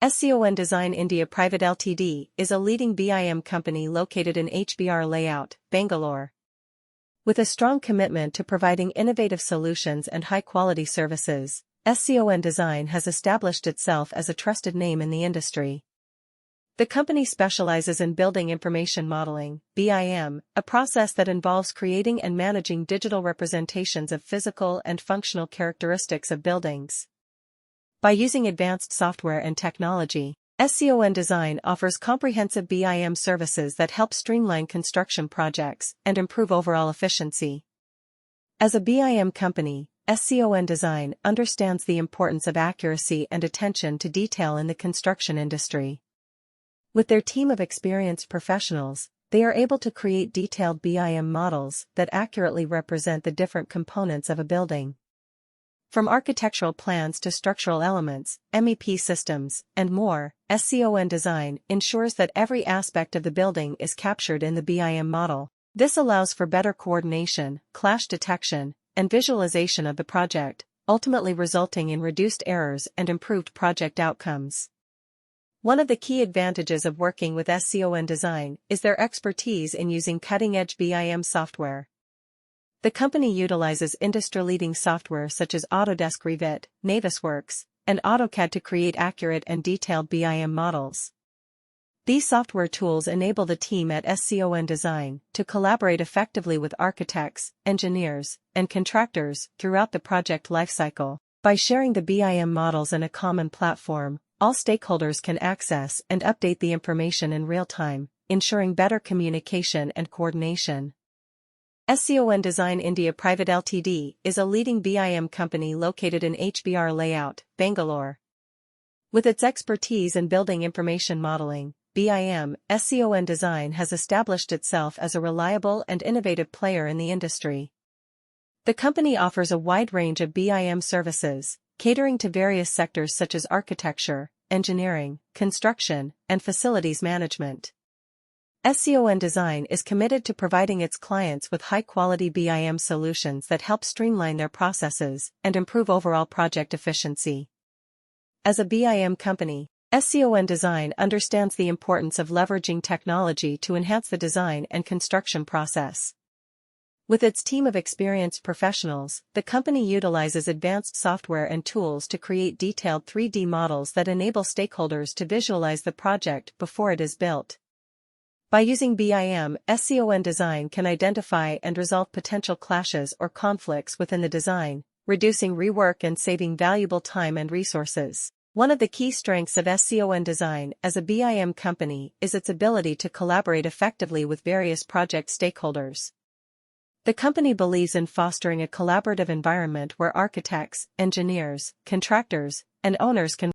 SCON Design India Pvt Ltd is a leading BIM company located in HBR Layout, Bangalore. With a strong commitment to providing innovative solutions and high-quality services, SCON Design has established itself as a trusted name in the industry. The company specializes in building information modeling, BIM, a process that involves creating and managing digital representations of physical and functional characteristics of buildings. By using advanced software and technology, SCON Design offers comprehensive BIM services that help streamline construction projects and improve overall efficiency. As a BIM company, SCON Design understands the importance of accuracy and attention to detail in the construction industry. With their team of experienced professionals, they are able to create detailed BIM models that accurately represent the different components of a building. From architectural plans to structural elements, MEP systems, and more, SCON Design ensures that every aspect of the building is captured in the BIM model. This allows for better coordination, clash detection, and visualization of the project, ultimately resulting in reduced errors and improved project outcomes. One of the key advantages of working with SCON Design is their expertise in using cutting-edge BIM software. The company utilizes industry-leading software such as Autodesk Revit, Navisworks, and AutoCAD to create accurate and detailed BIM models. These software tools enable the team at SCON Design to collaborate effectively with architects, engineers, and contractors throughout the project lifecycle. By sharing the BIM models in a common platform, all stakeholders can access and update the information in real time, ensuring better communication and coordination. SCON Design India Pvt Ltd is a leading BIM company located in HBR Layout, Bangalore. With its expertise in building information modeling, BIM, SCON Design has established itself as a reliable and innovative player in the industry. The company offers a wide range of BIM services, catering to various sectors such as architecture, engineering, construction, and facilities management. SCON Design is committed to providing its clients with high-quality BIM solutions that help streamline their processes and improve overall project efficiency. As a BIM company, SCON Design understands the importance of leveraging technology to enhance the design and construction process. With its team of experienced professionals, the company utilizes advanced software and tools to create detailed 3D models that enable stakeholders to visualize the project before it is built. By using BIM, SCON Design can identify and resolve potential clashes or conflicts within the design, reducing rework and saving valuable time and resources. One of the key strengths of SCON Design as a BIM company is its ability to collaborate effectively with various project stakeholders. The company believes in fostering a collaborative environment where architects, engineers, contractors, and owners can